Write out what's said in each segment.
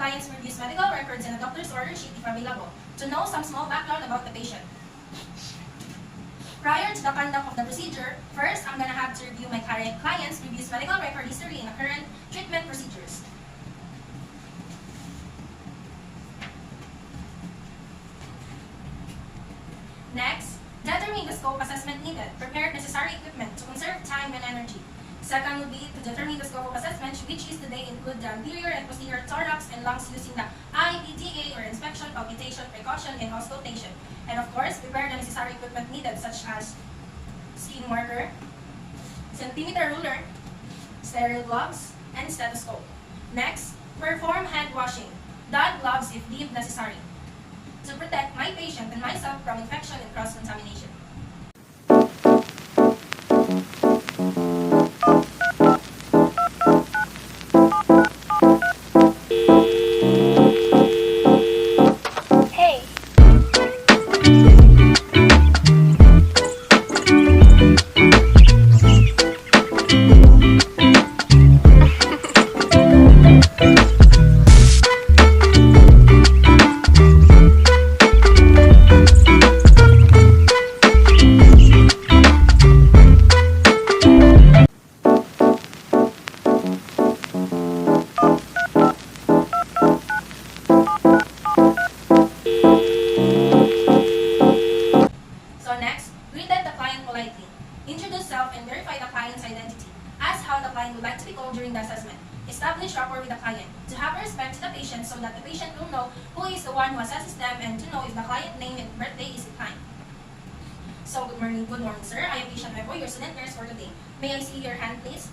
client's previous medical records and a doctor's order sheet if available, to know some small background about the patient. Prior to the conduct of the procedure, first I'm going to have to review my client's previous medical record history and current treatment procedures. Next, determine the scope assessment needed. Prepare necessary equipment to conserve time and energy. Second would be to determine the scope of assessment, which is today include the anterior and posterior thorax and lungs using the IPTA or inspection, palpitation, precaution, and auscultation. And of course, prepare the necessary equipment needed such as skin marker, centimeter ruler, sterile gloves, and stethoscope. Next, perform hand washing. Don gloves if deemed necessary to protect my patient and myself from infection and cross-contamination. Introduce self and verify the client's identity. Ask how the client would like to be called during the assessment. Establish rapport with the client. To have respect to the patient so that the patient will know who is the one who assesses them and to know if the client name and birthday is declined. So good morning, sir. I am patient Mebo, your student nurse for today. May I see your hand, please?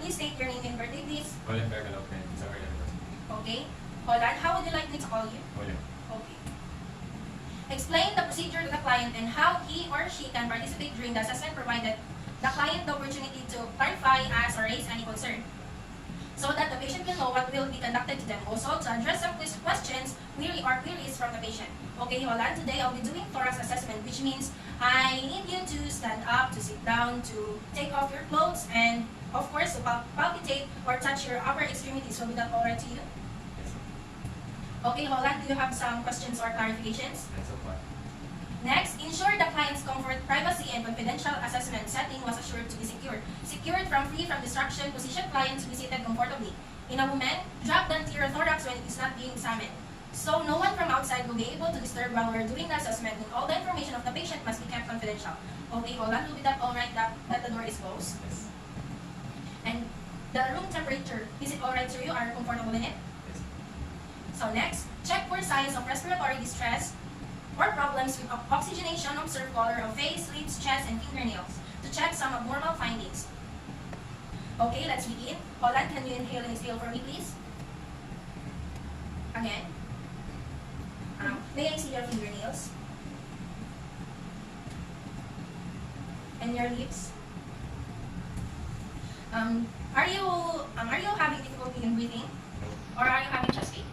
Please state your name and birthday, please. Okay. Hold on. How would you like me to call you? Okay. Explain the procedure to the client and how he or she can participate during the assessment provided the client the opportunity to clarify, ask, or raise any concern so that the patient will know what will be conducted to them. Also, to address some questions or queries from the patient. Okay, hold on. Today, I'll be doing thorax assessment, which means I need you to stand up, to sit down, to take off your clothes, and of course, to palpitate or touch your upper extremities. Will be that alright to you? Okay, hold on. Do you have some questions or clarifications? Yes, so far. Next, ensure the client's comfort, privacy, and confidential assessment setting was assured to be secured. Secured from free from distraction, position client to be seated comfortably. In a woman, drop the anterior thorax when it is not being examined. So no one from outside will be able to disturb while we're doing the assessment, and all the information of the patient must be kept confidential. Okay, hold on. Will be that alright that the door is closed? Yes. And the room temperature, is it alright to you? Are you comfortable in it? Yes. So next, check for signs of respiratory distress or problems with oxygenation. Observe color of face, lips, chest, and fingernails to check some abnormal findings. Okay, let's begin. Holland, can you inhale and exhale for me, please? Again. May I see your fingernails? And your lips? Are you having difficulty in breathing? No. Or are you having chest pain?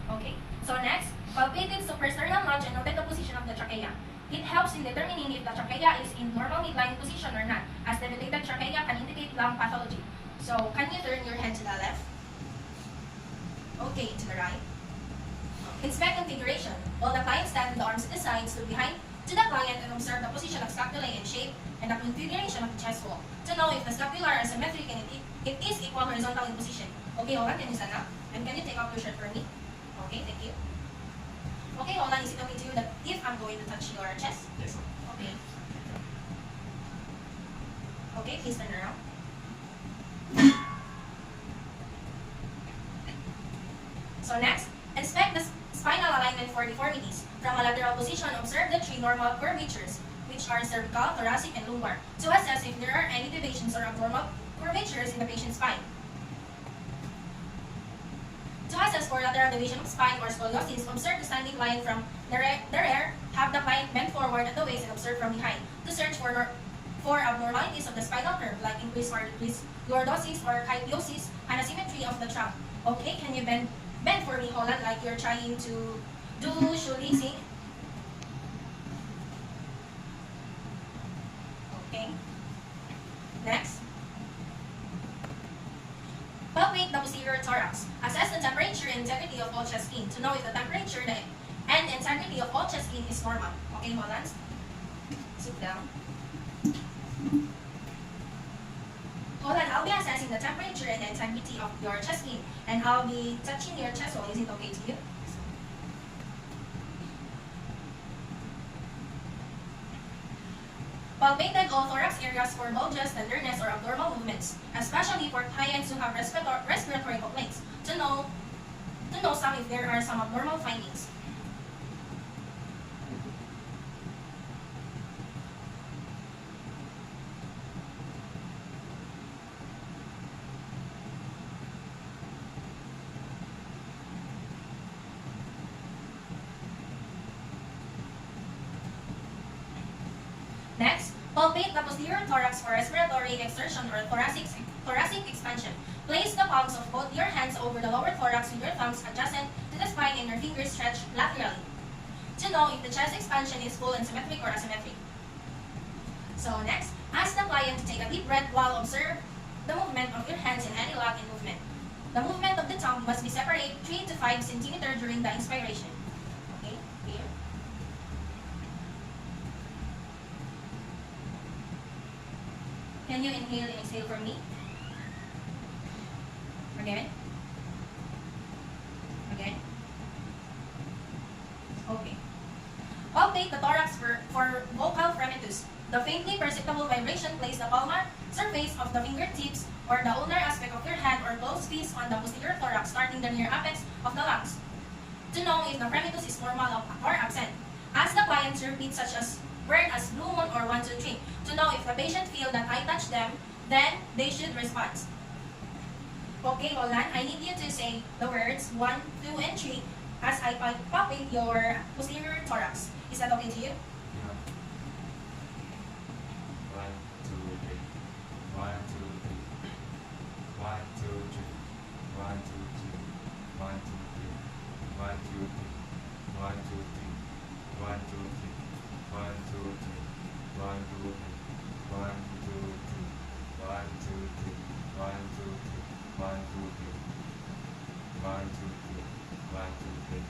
No. Okay. So next, palpated suprasternal notch and noted the position of the trachea. It helps in determining if the trachea is in normal midline position or not, as the dilated trachea can indicate lung pathology. So, can you turn your head to the left? Okay, to the right. Inspect configuration. While the client stands, the arms at the sides, look behind to the client and observe the position of scapulae and shape and the configuration of the chest wall to know if the scapula are symmetric and it is equal horizontal in position. Okay, hold on. Can you stand up? And can you take off your shirt for me? Okay, thank you. Okay, hold on. Is it okay to you that if I'm going to touch your chest? Yes. Okay. Okay, please turn around. So next, inspect the spinal alignment for deformities. From a lateral position, observe the three normal curvatures, which are cervical, thoracic, and lumbar, to assess if there are any deviations or abnormal curvatures in the patient's spine. To assess for lateral deviation of spine or scoliosis, observe the standing line from the rear, have the client bend forward at the waist and observe from behind. To search for abnormalities of the spinal curve, like increased or decreased lordosis or kyphosis, and asymmetry of the trunk. Okay, can you bend for me, Holland, like you're trying to do shoelancing? Okay. Next. palpate the posterior thorax. Assess the temperature and integrity of all chest skin to know if the temperature and integrity of all chest skin is normal. Okay, hold on. Sit down. Hold on, I'll be assessing the temperature and the integrity of your chest skin, and I'll be touching your chest wall. Is it okay to you? Palpated all thorax areas for bulges, tenderness, or abnormal movements, especially for clients who have respiratory complaints, to know some if there are some abnormal findings. Next, palpate the posterior thorax for respiratory exertion or thoracic expansion. Place the palms of both your hands over the lower thorax with your thumbs adjacent to the spine and your fingers stretched laterally to know if the chest expansion is full and symmetric or asymmetric. So next, ask the client to take a deep breath while observe the movement of your hands in any lag in movement. The movement of the tongue must be separate 3 to 5 centimeters during the inspiration. Okay, here. Can you inhale and exhale for me? Again. Again. Okay. Palpate the thorax for vocal fremitus. The faintly perceptible vibration place the palmar surface of the fingertips or the ulnar aspect of your hand or closed fist on the posterior thorax starting the near apex of the lungs. To know if the fremitus is normal or absent, ask the client to repeat such as word as blue moon or 1, 2, 3 to know if the patient feel that I touch them, then they should respond. Okay, hold on. I need you to say the words 1, 2, and 3 as I palpate your posterior thorax. Is that okay to you? Yeah. 1, 2, 3. 1, 2, 3. 1, 2, 3. 1, 2, 3. 1, 2, 3. 1, 2, 3. 1, 2, 3. 1, 2, 3. 1, 2, 3. 1, 2, 3. 1, 2, 3. 1, 2, 3. 1, 2, 3. 1, 2, 3. 1, 2, 3. 1, 2, 3.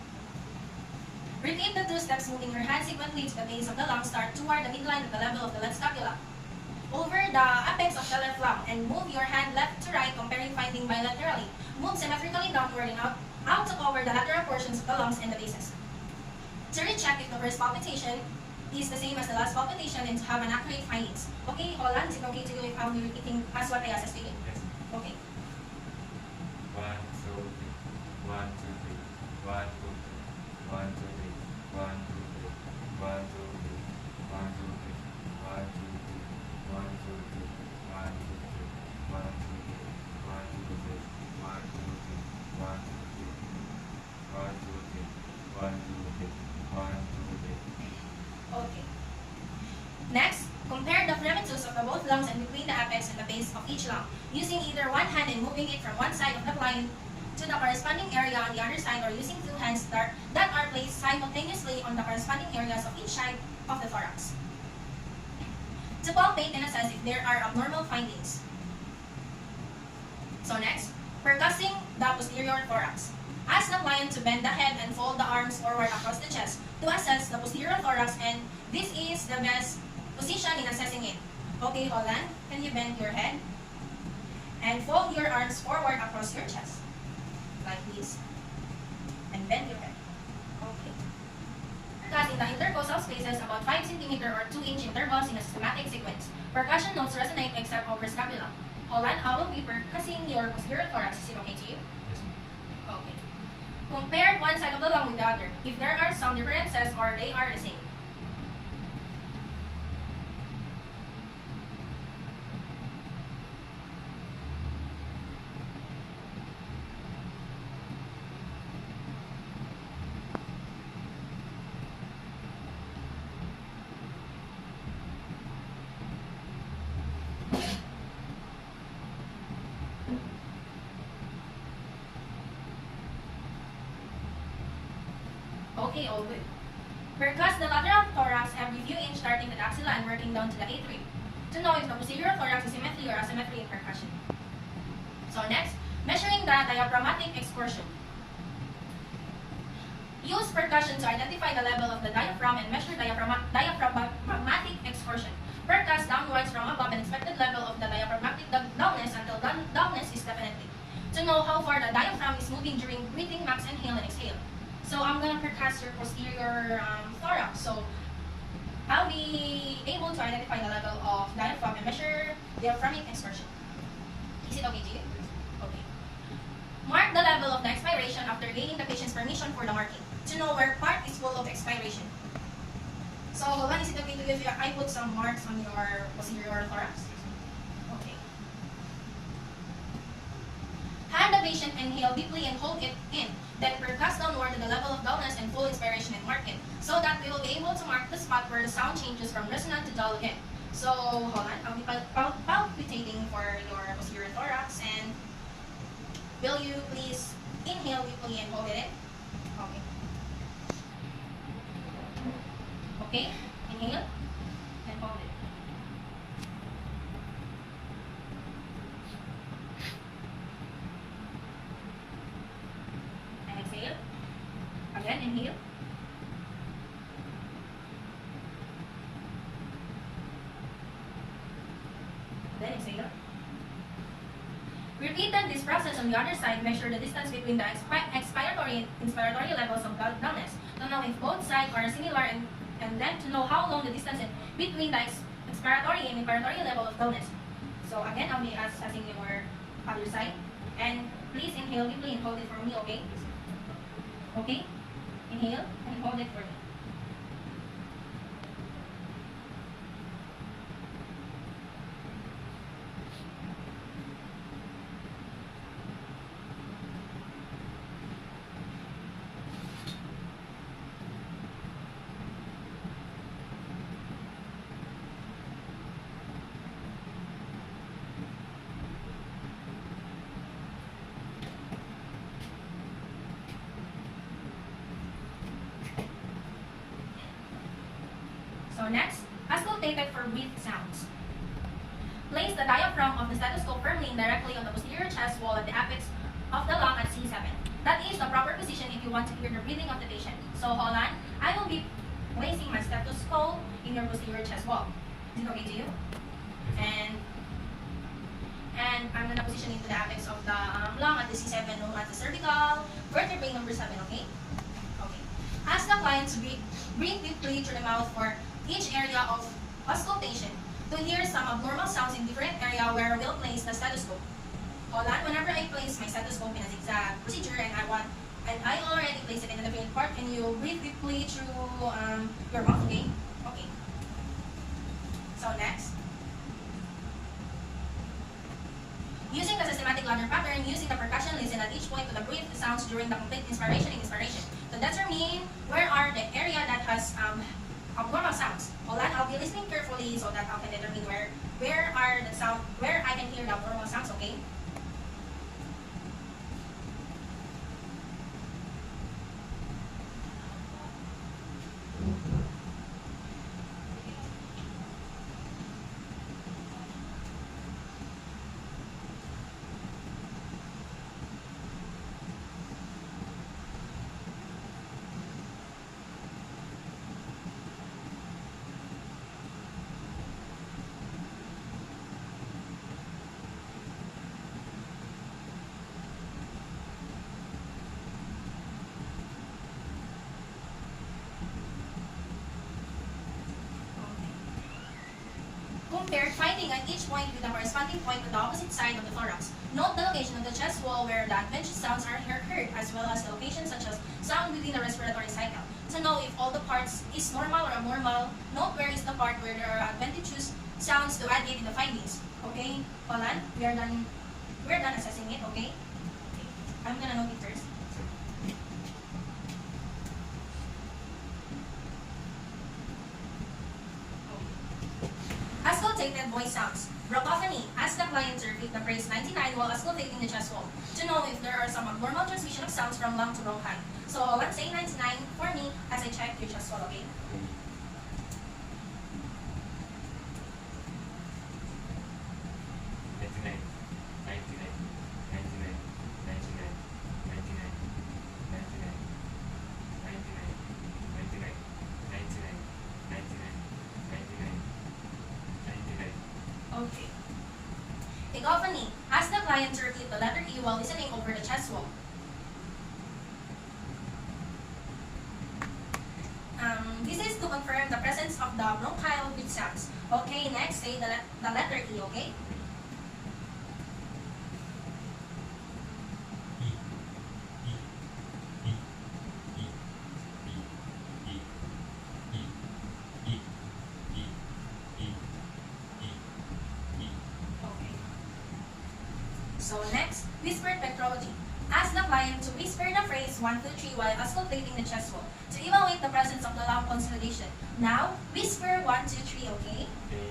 Repeat the 2 steps, moving your hand sequentially to the base of the lung. Start toward the midline at the level of the left scapula. Over the apex of the left lung, and move your hand left to right, comparing finding bilaterally. Move symmetrically downward and out to cover the lateral portions of the lungs and the bases. To recheck if the first palpitation is the same as the last palpitation and to have an accurate findings. Okay, hold on. Is it okay to you if I'll be repeating as what I assessed to you? Yes. Okay. 1, 2, 3. 1, 2, 3. 1, 2, 3. 1, 2, 3. 1, 2, 3. 1, 2, 3. 1, 2, 3. 1, 2, 3. 1, 2, 3. 1, 2, 3. 1, 2, 3. 1, 2, 3. 1, 2, 3. 1, 2, 3. 1, 2, 3. 1, 2, 3. 1, 2, 3. Okay. Next, compare the fremitus of the both lungs and between the apex and the base of each lung, using either one hand and moving it from one side of the client to the corresponding area on the other side, or using 2 hands that are placed simultaneously on the corresponding areas of each side of the thorax. To palpate and assess if there are abnormal findings. So next, percussing the posterior thorax. Ask the client to bend the head and fold the arms forward across the chest to assess the posterior thorax, and this is the best position in assessing it. Okay, hold on. Can you bend your head? And fold your arms forward across your chest. Like this. And bend your head. Okay. Percuss in the intercostal spaces about 5 cm or 2-inch intervals in a systematic sequence. Percussion notes resonate except over scapula. Hold on, I will be percussing your posterior thorax. Is it okay to you? Yes. Okay. Compare one side of the lung with the other. If there are some differences or they are the same. Okay, all good. Percuss the lateral thorax every few inches starting at axilla and working down to the atrium to know if the posterior thorax is symmetry or asymmetry in percussion. So next, measuring During the diaphragmatic excursion, use percussion to identify the level of the diaphragm and measure diaphragmatic excursion. Percuss downwards from above an expected level of the diaphragmatic dullness until dullness is definitely. To know how far the diaphragm is moving during breathing, max inhale and exhale. So I'm going to percuss your posterior thorax. So I'll be able to identify the level of diaphragm and measure diaphragmatic excursion. Is it okay to you? Okay. Mark the level of the expiration after gaining the patient's permission for the marking. To know where part is full of expiration. So hold on, is it okay to give you, I put some marks on your posterior thorax? Okay. Hand the patient inhale deeply and hold it in. Then percuss downward to the level of dullness and full expiration and mark it. So that we will be able to mark the spot where the sound changes from resonant to dull again. So hold on, I'll be palpitating for your posterior thorax, and will you please inhale deeply and hold it in? Okay. Okay, inhale and hold it. And exhale. Again, inhale. Then exhale. Repeated this process on the other side. Measure the distance between the expiratory and inspiratory levels of dullness to know if both sides are similar, and then to know how long the distance is between the expiratory and inspiratory level of dullness. So again, I'll be assessing your other side. And please inhale deeply and hold it for me, okay? Okay? Inhale and hold it for me. So next, auscultated for breath sounds. Place the diaphragm of the stethoscope firmly and directly on the posterior chest wall at the apex of the lung at C7. That is the proper position if you want to hear the breathing of the patient. So hold on, I will be placing my stethoscope in your posterior chest wall. Is it okay to you? And I'm going to position it to the apex of the lung at the C7, known as the cervical vertebrae number 7, okay? Okay. Ask the client to breathe deeply through the mouth for each area of auscultation to hear some abnormal sounds in different area where we'll place the stethoscope. Hold on, whenever I place my stethoscope in a zigzag procedure and I already place it in the different part, can you breathe deeply through your mouth, okay? Okay. So next. Using the systematic ladder pattern, using the percussion, listen at each point to the breath sounds during the complete inspiration and expiration to determine where are the area that has abnormal sounds. Hold on, I'll be listening carefully so that I can determine where I can hear the abnormal sounds, okay? Compare finding at each point with the corresponding point on the opposite side of the thorax. Note the location of the chest wall where the adventitious sounds are heard, as well as the locations such as sound within the respiratory cycle. To know if all the parts is normal or abnormal, note where is the part where there are adventitious sounds to add it in the findings. Okay, hold on. We're done assessing it, okay? I'm gonna note it first. Auscultated voice sounds. Bronchophony. Ask the client to repeat the phrase 99 while auscultating the chest wall to know if there are some abnormal transmission of sounds from lung to bronchi. So let's say 99 for me as I check your chest wall, okay? cacophony. Ask the client to repeat the letter E while listening over the chest wall. This is to confirm the presence of the bronchial breath sounds. Okay, next say the letter E, okay? Okay. So next, whispered spectrology. Ask the client to whisper the phrase 1, 2, 3 while auscultating the chest wall to evaluate the presence of the lung consolidation. Now, whisper 1, 2, 3, okay? Okay.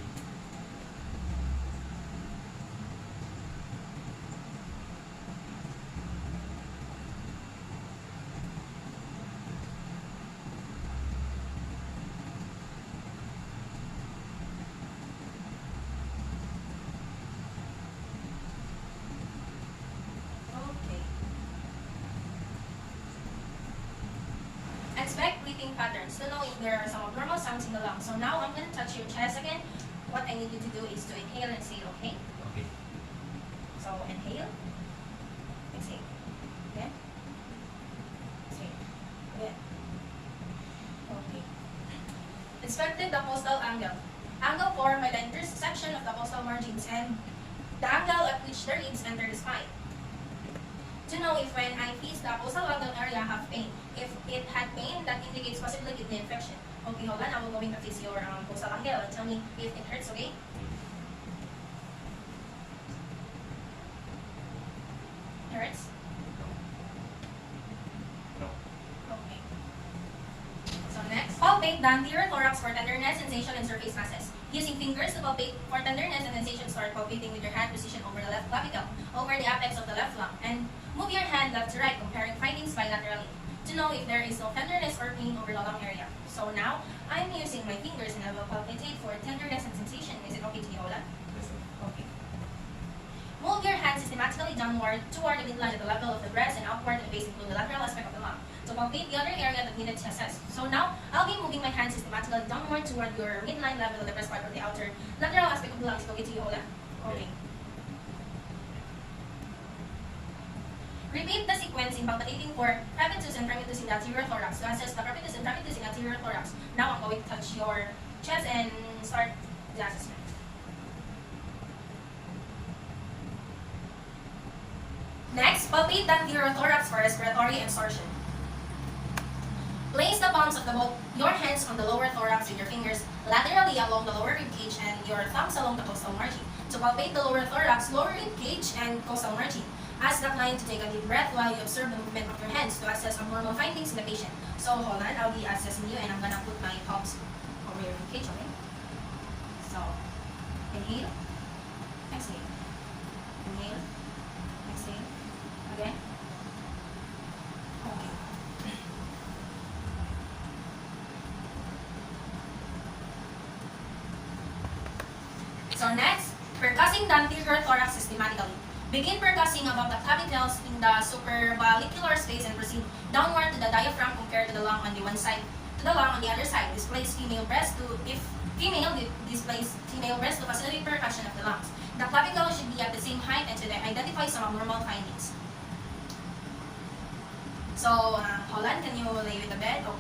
Okay. Expect breathing patterns to know if there are some abnormal sounds in the lungs. So now I'm going to touch your chest again. What I need you to do is to inhale and exhale, okay? Okay. So inhale, exhale, again, exhale, again. Okay. Inspected the costal angle. Angle formed by the intersection of the costal margins and the angle at which the ribs enter the spine. To know if when I feel the costal angle area have pain. If it had pain, that indicates possibly kidney infection. Okay, hold on. I will going to fix your costal angle and tell me if it hurts, okay? Hurts? No. Okay. So next, palpate the anterior thorax for tenderness, sensation, and surface masses. Using fingers to palpate for tenderness and sensation, start palpating with your hand position over the left clavicle, over the apex of the left lung, and move your hand left to right, comparing findings bilaterally to know if there is no tenderness or pain over the lung area. So now, I'm using my fingers and I will palpitate for tenderness and sensation. Is it okay to you, Ola? Yes, sir. Okay. Move your hand systematically downward toward the midline at the level of the breast and upward to the base include the lateral aspect of the lung to palpate the other area that needed to assess. So now, I'll be moving my hand systematically downward toward your midline level of the breast part of the outer lateral aspect of the lung. Is it okay to you, Ola? Okay. Repeat the sequence in palpitating for crepitus and fremitus in the anterior thorax to assess the crepitus and fremitus in the anterior thorax. Now I'm going to touch your chest and start the assessment. Next, palpate the anterior thorax for respiratory extortion. Place the palms of both your hands on the lower thorax with your fingers laterally along the lower rib cage and your thumbs along the costal margin. To palpate the lower thorax, lower rib cage, and costal margin. Ask the client to take a deep breath while you observe the movement of your hands to assess abnormal findings in the patient. So hold on, I'll be assessing you and I'm gonna put my palms over your rib cage, okay? So, inhale, exhale, inhale, exhale, again. Okay. So next, percussing the anterior thorax systematically. Begin percussing above the clavicles in the supravalvular space and proceed downward to the diaphragm compared to the lung on the one side, to the lung on the other side. Displace female breast to, if female, displace female breast to facilitate percussion of the lungs. The clavicle should be at the same height and to identify some abnormal findings. So, Holland, can you lay with the bed? Oh,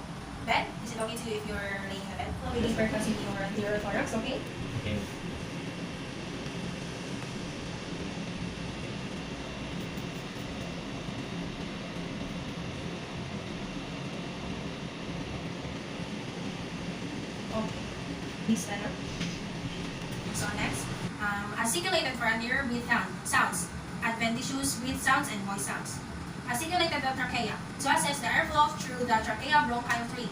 bed? Is it okay to you if you're laying in the bed? I'll be percussing your anterior thorax, okay? Okay. Okay. Please stand up. So next, articulated for anterior breath sounds, adventitious breath sounds, and voice sounds. Articulated the trachea to assess the airflow through the trachea bronchial tree.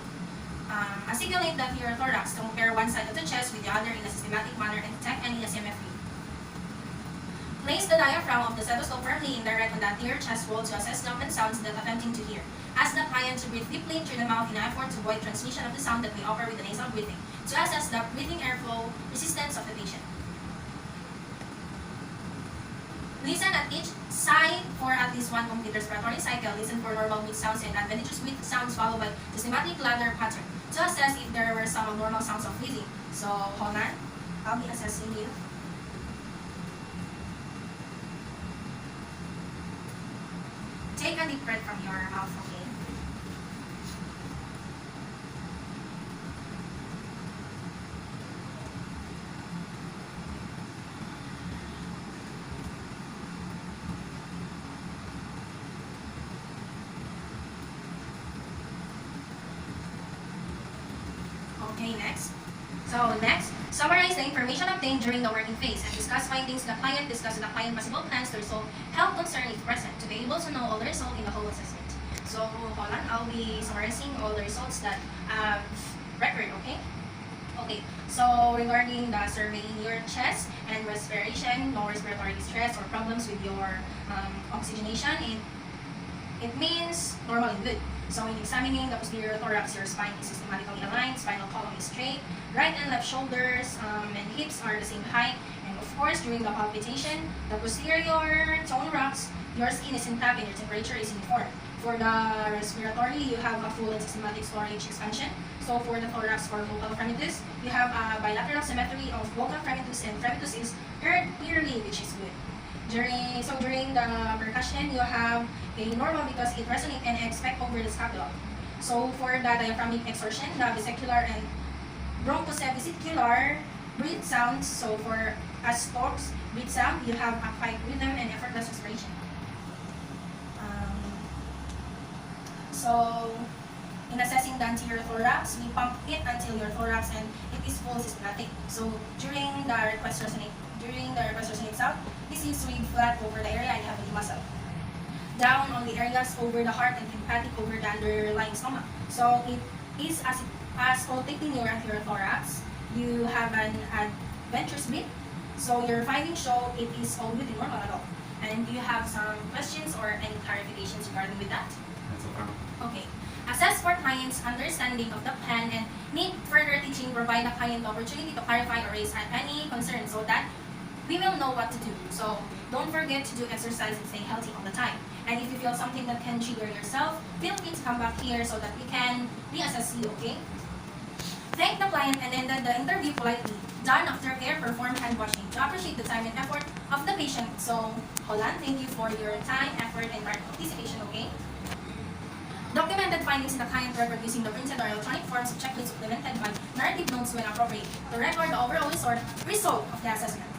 Articulate the anterior thorax to compare one side of the chest with the other in a systematic manner and detect any asymmetry. Place the diaphragm of the stethoscope firmly indirect on the anterior chest wall to assess dominant sounds that attempting to hear. Ask the client to breathe deeply through the mouth in an effort to avoid transmission of the sound that may occur with the nasal breathing, to assess the breathing airflow resistance of the patient. Listen at each side for at least one complete respiratory cycle. Listen for normal breath sounds and adventitious breath sounds followed by systematic ladder pattern to assess if there were some abnormal sounds of breathing. So hold on, I'll be assessing you. a deep breath from your mouth, okay? Okay, next. So next, summarize the information obtained during the working phase and discuss findings the client discuss with the client possible plans to resolve health concern if present to be able to know all the result in the whole assessment. So hold on, I'll be summarizing all the results that I've record, okay? Okay, so regarding the surveying your chest and respiration, no respiratory distress or problems with your oxygenation, it means normal and good. So in examining the posterior thorax, your spine is systematically aligned, spinal column is straight, right and left shoulders and hips are the same height, and of course during the palpitation, the posterior thorax, your skin is intact and your temperature is uniform. For the respiratory, you have a full and systematic storage expansion. So for the thorax for vocal fremitus, you have a bilateral symmetry of vocal fremitus and fremitus is heard clearly, which is good. During the percussion, you have a normal because it resonates and expect over the scapula. So for the diaphragmatic exertion, the vesicular and bronchosevesicular breath sounds. So for Stokes breath sound, you have a quiet rhythm and effortless respiration. So in assessing the anterior thorax, we pump it until your thorax and it is full systematic. So during the request resonate sound, this is read flat over the area and heavily muscle. Down on the areas over the heart and lymphatic over the underlying stomach. So it is as rotating your anterior thorax. You have an adventurous bit. So your findings show it is all within normal at all. And do you have some questions or any clarifications regarding with that? That's okay. Okay. Assess for client's understanding of the plan and need further teaching, provide the client the opportunity to clarify or raise any concern so that we will know what to do. So don't forget to do exercise and stay healthy all the time. And if you feel something that can trigger yourself, feel free to come back here so that we can reassess you, okay? Thank the client and ended the interview politely. Done after care, perform hand washing to appreciate the time and effort of the patient. So, Holland, thank you for your time, effort, and participation, okay? Documented findings in the client record using the printed or electronic forms of checklists supplemented by narrative notes when appropriate to record the overall result of the assessment.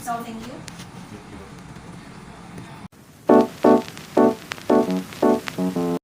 So, thank you. Thank you.